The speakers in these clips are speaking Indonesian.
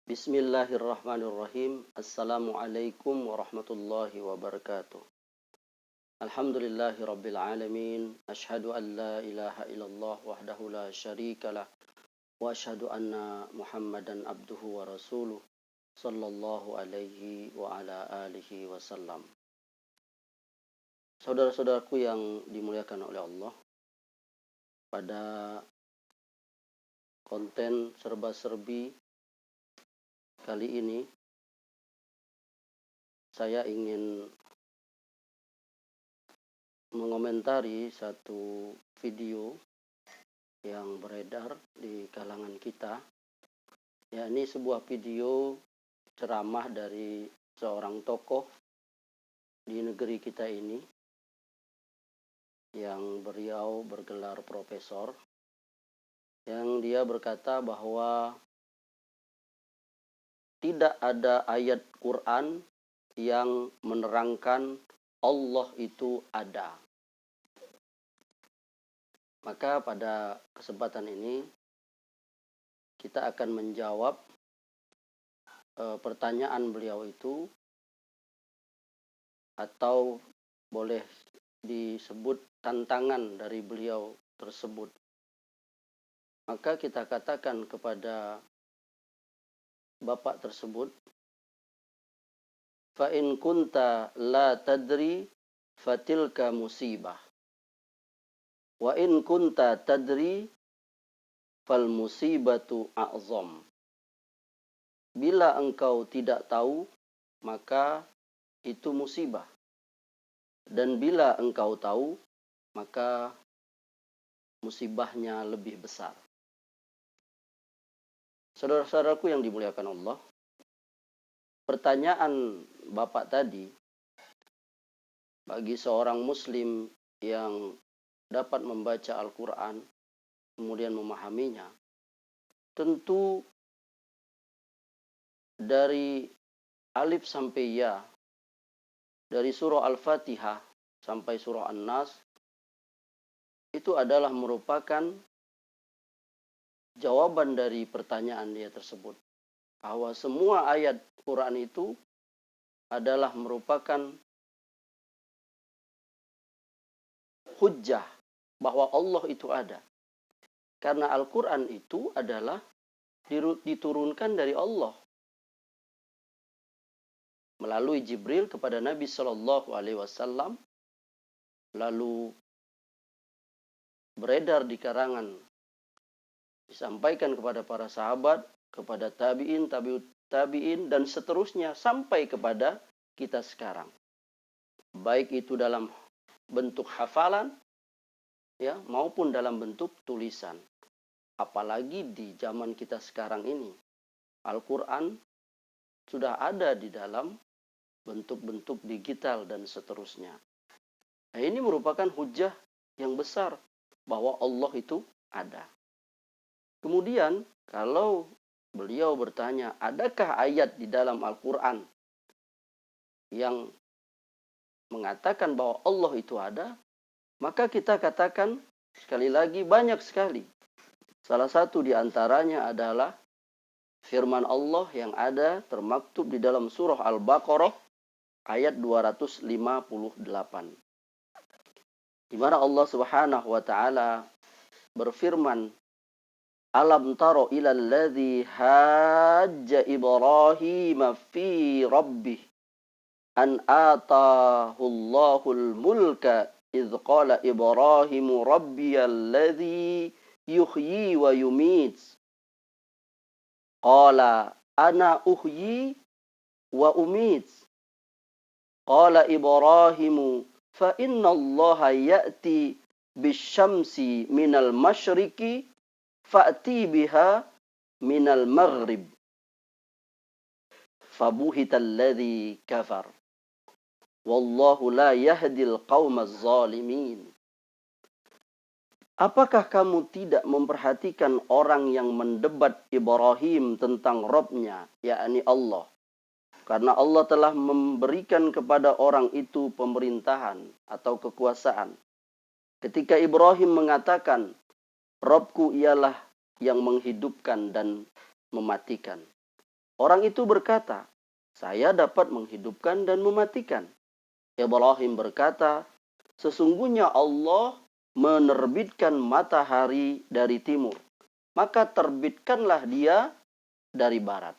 Bismillahirrahmanirrahim. Assalamualaikum warahmatullahi wabarakatuh. Alhamdulillahi rabbil alamin. Ashhadu an la ilaha illallah wahdahu la syarikalah. Wa ashhadu anna Muhammadan abduhu wa rasuluh. Sallallahu alaihi wa ala alihi wasallam. Saudara-saudaraku yang dimuliakan oleh Allah, pada konten serba-serbi kali ini saya ingin mengomentari satu video yang beredar di kalangan kita. Ya, ini sebuah video ceramah dari seorang tokoh di negeri kita ini yang beliau bergelar profesor, yang dia berkata bahwa tidak ada ayat Quran yang menerangkan Allah itu ada. Maka pada kesempatan ini kita akan menjawab pertanyaan beliau itu, atau boleh disebut tantangan dari beliau tersebut. Maka kita katakan kepada bapak tersebut, fa in kunta la tadri fatilka musibah, wa in kunta tadri fal musibatu a'zam. Bila engkau tidak tahu, maka itu musibah. Dan bila engkau tahu, maka musibahnya lebih besar. Saudara-saudaraku yang dimuliakan Allah, pertanyaan Bapak tadi bagi seorang muslim yang dapat membaca Al-Quran, kemudian memahaminya, tentu dari alif sampai ya, dari surah Al-Fatihah sampai surah An-Nas, itu adalah merupakan jawaban dari pertanyaan dia tersebut. Bahwa semua ayat Quran itu adalah merupakan hujjah bahwa Allah itu ada. Karena Al-Quran itu adalah diturunkan dari Allah melalui Jibril kepada Nabi Shallallahu Alaihi Wasallam, lalu beredar di karangan, disampaikan kepada para sahabat, kepada tabi'in, tabi'in, dan seterusnya sampai kepada kita sekarang. Baik itu dalam bentuk hafalan, ya, maupun dalam bentuk tulisan. Apalagi di zaman kita sekarang ini, Al-Quran sudah ada di dalam bentuk-bentuk digital dan seterusnya. Nah, ini merupakan hujjah yang besar bahwa Allah itu ada. Kemudian, kalau beliau bertanya, adakah ayat di dalam Al-Quran yang mengatakan bahwa Allah itu ada? Maka kita katakan, sekali lagi, banyak sekali. Salah satu di antaranya adalah firman Allah yang ada termaktub di dalam surah Al-Baqarah ayat 258. Di mana Allah Subhanahu wa taala berfirman, alam taro ilal ladzi hajja Ibrahim fi rabbih an atahu Allahul mulka idz qala Ibrahimu rabbiyal ladzi yuhyi wa yumit. Qala ana uhyi wa umit. Qala Ibrahimu fa inna Allaha ya'ti bisyamsi minal masyriqi fa'ti biha minal maghrib. Fabuhital ladzi kafar. Wallahu la yahdil qaumaz zalimin. Apakah kamu tidak memperhatikan orang yang mendebat Ibrahim tentang Rabb-nya, yakni Allah? Karena Allah telah memberikan kepada orang itu pemerintahan atau kekuasaan. Ketika Ibrahim mengatakan, Rabbku ialah yang menghidupkan dan mematikan. Orang itu berkata, saya dapat menghidupkan dan mematikan. Ibrahim berkata, sesungguhnya Allah menerbitkan matahari dari timur, maka terbitkanlah dia dari barat.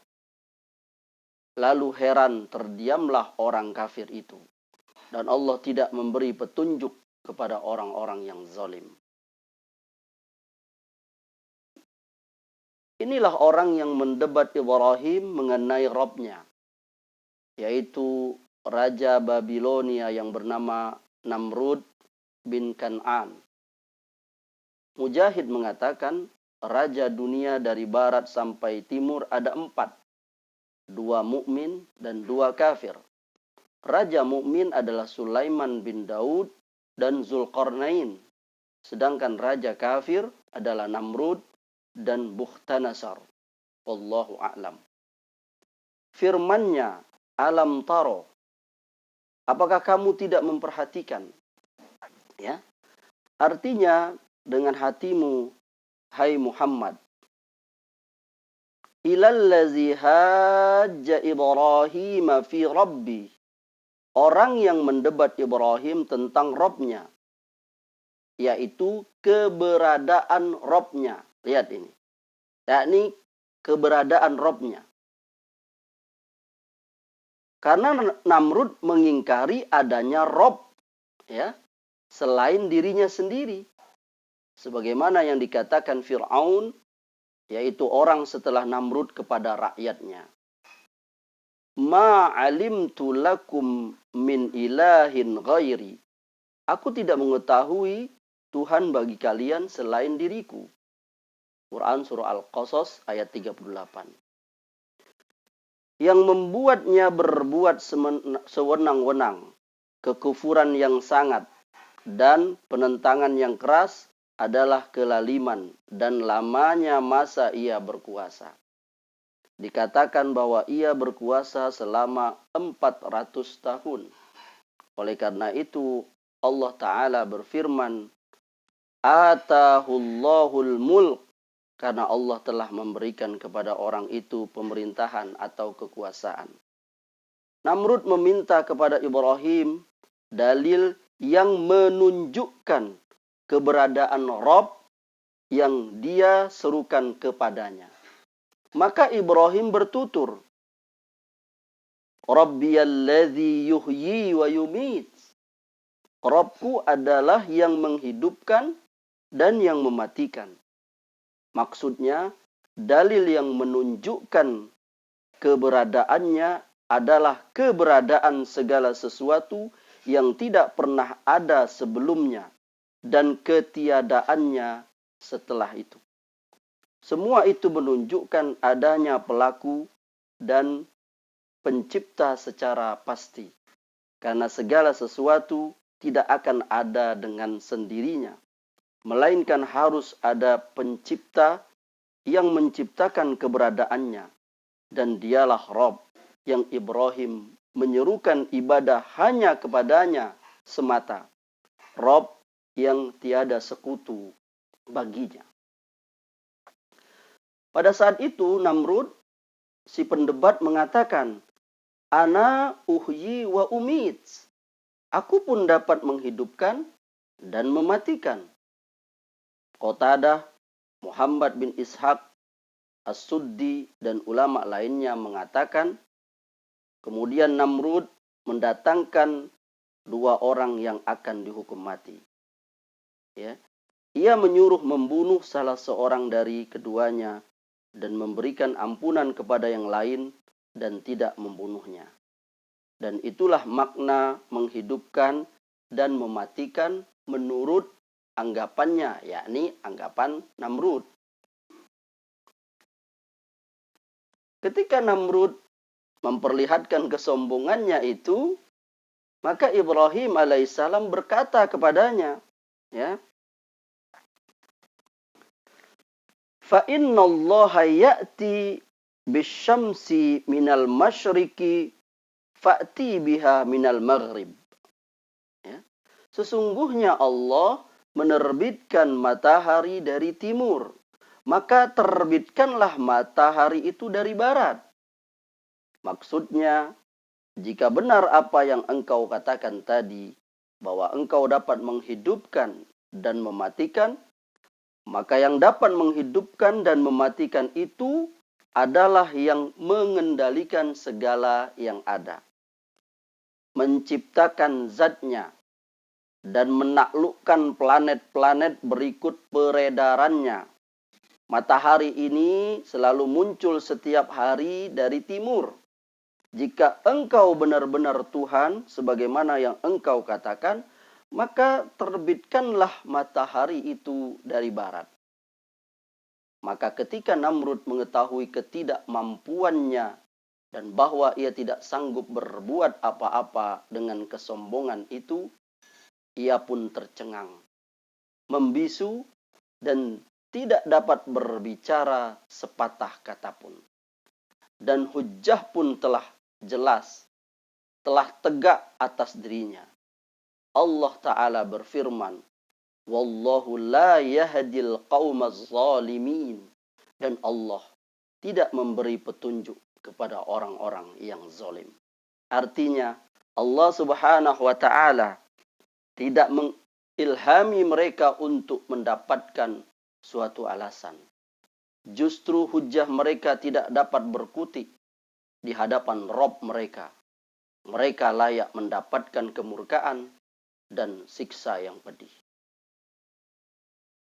Lalu heran terdiamlah orang kafir itu. Dan Allah tidak memberi petunjuk kepada orang-orang yang zalim. Inilah orang yang mendebat Ibrahim mengenai Rabb-nya, yaitu Raja Babilonia yang bernama Namrud bin Kan'an. Mujahid mengatakan, Raja dunia dari barat sampai timur ada 4. 2 mukmin dan 2 kafir. Raja mukmin adalah Sulaiman bin Daud dan Zulkarnain. Sedangkan raja kafir adalah Namrud dan Bukhtanasar. Wallahu a'lam. Firman-Nya, alam taro. Apakah kamu tidak memperhatikan? Ya. Artinya, dengan hatimu, hai Muhammad, ilallazi hajja Ibrahim fi rabbi. Orang yang mendebat Ibrahim tentang Rabb-nya, yaitu keberadaan Rabb-nya. Lihat ini. Yakni keberadaan Rabb-nya. Karena Namrud mengingkari adanya Rabb, ya, selain dirinya sendiri. Sebagaimana yang dikatakan Fir'aun, yaitu orang setelah Namrud kepada rakyatnya. Ma alimtu lakum min ilahin ghairi. Aku tidak mengetahui Tuhan bagi kalian selain diriku. Quran surah Al-Qasas ayat 38. Yang membuatnya berbuat sewenang-wenang, kekufuran yang sangat, dan penentangan yang keras adalah kelaliman dan lamanya masa ia berkuasa. Dikatakan bahwa ia berkuasa selama 400 tahun. Oleh karena itu, Allah Ta'ala berfirman, Atahullahul mulk, karena Allah telah memberikan kepada orang itu pemerintahan atau kekuasaan. Namrud meminta kepada Ibrahim dalil yang menunjukkan keberadaan Rabb yang dia serukan kepadanya. Maka Ibrahim bertutur, Rabbiyalladzi yuhyi wa yumit. Rabbku adalah yang menghidupkan dan yang mematikan. Maksudnya, dalil yang menunjukkan keberadaannya adalah keberadaan segala sesuatu yang tidak pernah ada sebelumnya dan ketiadaannya setelah itu. Semua itu menunjukkan adanya pelaku dan pencipta secara pasti. Karena segala sesuatu tidak akan ada dengan sendirinya. Melainkan harus ada pencipta yang menciptakan keberadaannya. Dan dialah Rabb yang Ibrahim menyerukan ibadah hanya kepadanya semata. Rabb yang tiada sekutu baginya. Pada saat itu Namrud, si pendebat, mengatakan, Ana uhyi wa umit. Aku pun dapat menghidupkan dan mematikan. Qatadah, Muhammad bin Ishaq, As-Suddi, dan ulama lainnya mengatakan, kemudian Namrud mendatangkan 2 orang yang akan dihukum mati. Ya. Ia menyuruh membunuh salah seorang dari keduanya dan memberikan ampunan kepada yang lain dan tidak membunuhnya. Dan itulah makna menghidupkan dan mematikan menurut anggapannya, yakni anggapan Namrud. Ketika Namrud memperlihatkan kesombongannya itu, maka Ibrahim alaihissalam berkata kepadanya, ya, fa innallaha ya'ti bisyamsi minal masyriqi fa'ti biha minal maghrib. Ya. Sesungguhnya Allah menerbitkan matahari dari timur, maka terbitkanlah matahari itu dari barat. Maksudnya, jika benar apa yang engkau katakan tadi, bahwa engkau dapat menghidupkan dan mematikan, maka yang dapat menghidupkan dan mematikan itu adalah yang mengendalikan segala yang ada. Menciptakan zatnya dan menaklukkan planet-planet berikut peredarannya. Matahari ini selalu muncul setiap hari dari timur. Jika engkau benar-benar Tuhan, sebagaimana yang engkau katakan, maka terbitkanlah matahari itu dari barat. Maka ketika Namrud mengetahui ketidakmampuannya dan bahwa ia tidak sanggup berbuat apa-apa dengan kesombongan itu, ia pun tercengang, membisu, dan tidak dapat berbicara sepatah kata pun. Dan hujjah pun telah jelas, telah tegak atas dirinya. Allah Ta'ala berfirman, Wallahu la yahdil qawmaz zalimin. Dan Allah tidak memberi petunjuk kepada orang-orang yang zalim. Artinya, Allah Subhanahu wa Ta'ala tidak mengilhami mereka untuk mendapatkan suatu alasan. Justru hujah mereka tidak dapat berkutik di hadapan Rabb mereka. Mereka layak mendapatkan kemurkaan dan siksa yang pedih.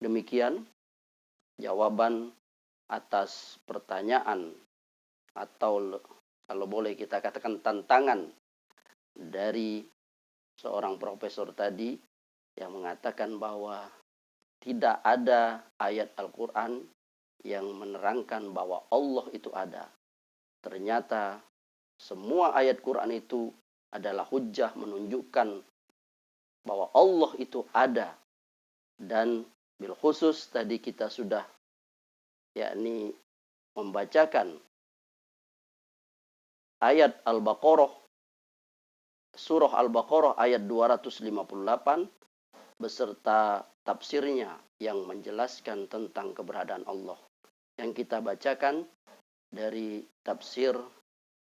Demikian jawaban atas pertanyaan atau kalau boleh kita katakan tantangan dari seorang profesor tadi yang mengatakan bahwa tidak ada ayat Al-Quran yang menerangkan bahwa Allah itu ada. Ternyata semua ayat Quran itu adalah hujjah menunjukkan bahwa Allah itu ada. Dan bil khusus tadi kita sudah yakni membacakan ayat Al-Baqarah, surah Al-Baqarah ayat 258 beserta tafsirnya yang menjelaskan tentang keberadaan Allah. Yang kita bacakan dari tafsir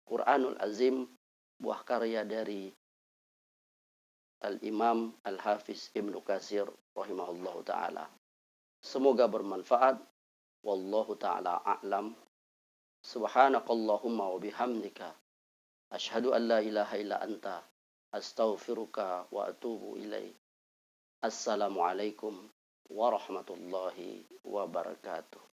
Quranul Azim, buah karya dari Al-Imam Al-Hafiz Ibnu Katsir rahimahullahu ta'ala. Semoga bermanfaat. Wallahu ta'ala a'lam. Subhanakallahumma wa bihamdika. Ashhadu an la ilaha illa anta. Astaghfiruka wa atubu ilaih. Assalamualaikum warahmatullahi wabarakatuh.